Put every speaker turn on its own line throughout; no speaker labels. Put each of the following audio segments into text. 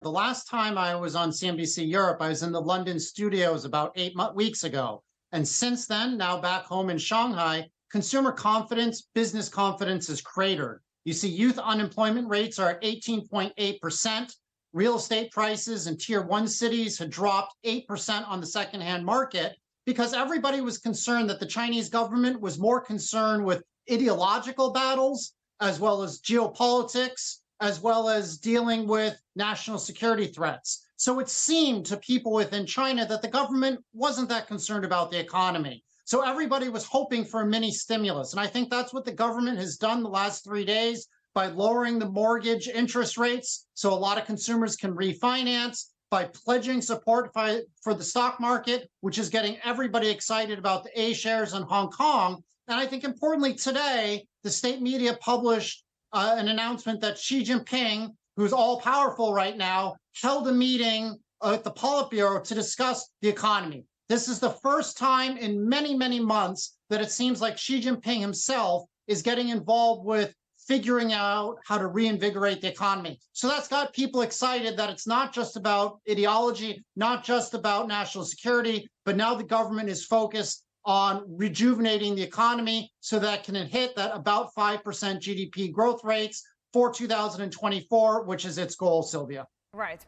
The last time I was on CNBC Europe, I was in the London studios about 8 weeks ago. And since then, now back home in Shanghai, consumer confidence, business confidence is cratered. You see youth unemployment rates are at 18.8%. Real estate prices in tier one cities had dropped 8% on the secondhand market because everybody was concerned that the Chinese government was more concerned with ideological battles as well as geopolitics, as well as dealing with national security threats. So it seemed to people within China that the government wasn't that concerned about the economy. So everybody was hoping for a mini stimulus. And I think that's what the government has done the last 3 days by lowering the mortgage interest rates so a lot of consumers can refinance, by pledging support for the stock market, which is getting everybody excited about the A shares in Hong Kong. And I think importantly today, the state media published an announcement that Xi Jinping, who's all powerful right now, held a meeting at the Politburo to discuss the economy. This is the first time in many, many months that it seems like Xi Jinping himself is getting involved with figuring out how to reinvigorate the economy. So that's got people excited that it's not just about ideology, not just about national security, but now the government is focused on rejuvenating the economy so that it can hit that about 5% GDP growth rates for 2024, which is its goal, Sylvia.
Right.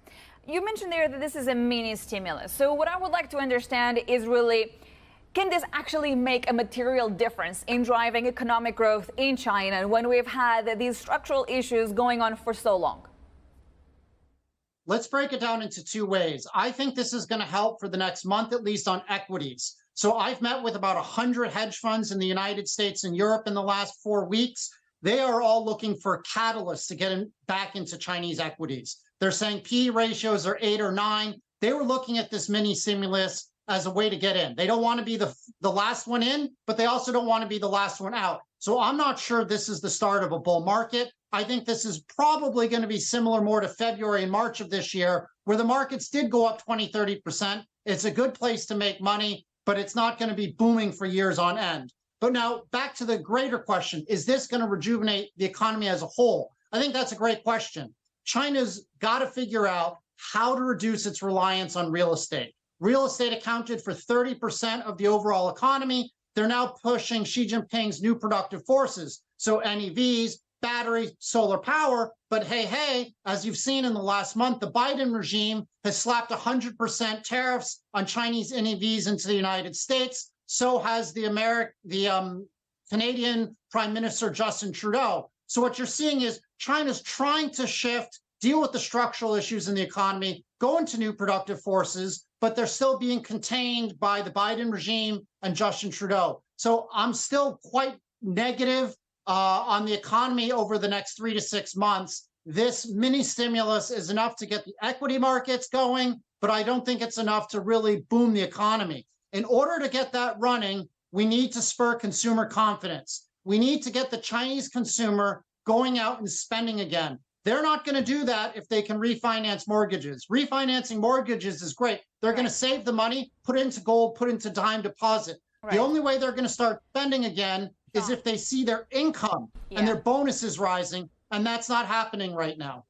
You mentioned there that this is a mini stimulus. So what I would like to understand is really, can this actually make a material difference in driving economic growth in China when we've had these structural issues going on for so long?
Let's break it down into two ways. I think this is going to help for the next month, at least on equities. So I've met with about 100 hedge funds in the United States and Europe in the last 4 weeks. They are all looking for catalysts to get back into Chinese equities. They're saying PE ratios are 8 or 9. They were looking at this mini stimulus as a way to get in. They don't want to be the last one in, but they also don't want to be the last one out. So I'm not sure this is the start of a bull market. I think this is probably going to be similar more to February and March of this year, where the markets did go up 20, 30%. It's a good place to make money, but it's not going to be booming for years on end. But now back to the greater question, is this going to rejuvenate the economy as a whole? I think that's a great question. China's got to figure out how to reduce its reliance on real estate. Real estate accounted for 30% of the overall economy. They're now pushing Xi Jinping's new productive forces. So NEVs, batteries, solar power. But hey, as you've seen in the last month, the Biden regime has slapped 100% tariffs on Chinese NEVs into the United States. So has the Canadian Prime Minister Justin Trudeau. So what you're seeing is China's trying to shift, deal with the structural issues in the economy, go into new productive forces, but they're still being contained by the Biden regime and Justin Trudeau. So I'm still quite negative on the economy over the next 3 to 6 months. This mini stimulus is enough to get the equity markets going, but I don't think it's enough to really boom the economy. In order to get that running, we need to spur consumer confidence. We need to get the Chinese consumer going out and spending again. They're not going to do that if they can refinance mortgages. Refinancing mortgages is great. They're going to save the money, put it into gold, put it into time deposit. The only way they're going to start spending again is if they see their income and their bonuses rising, and that's not happening right now.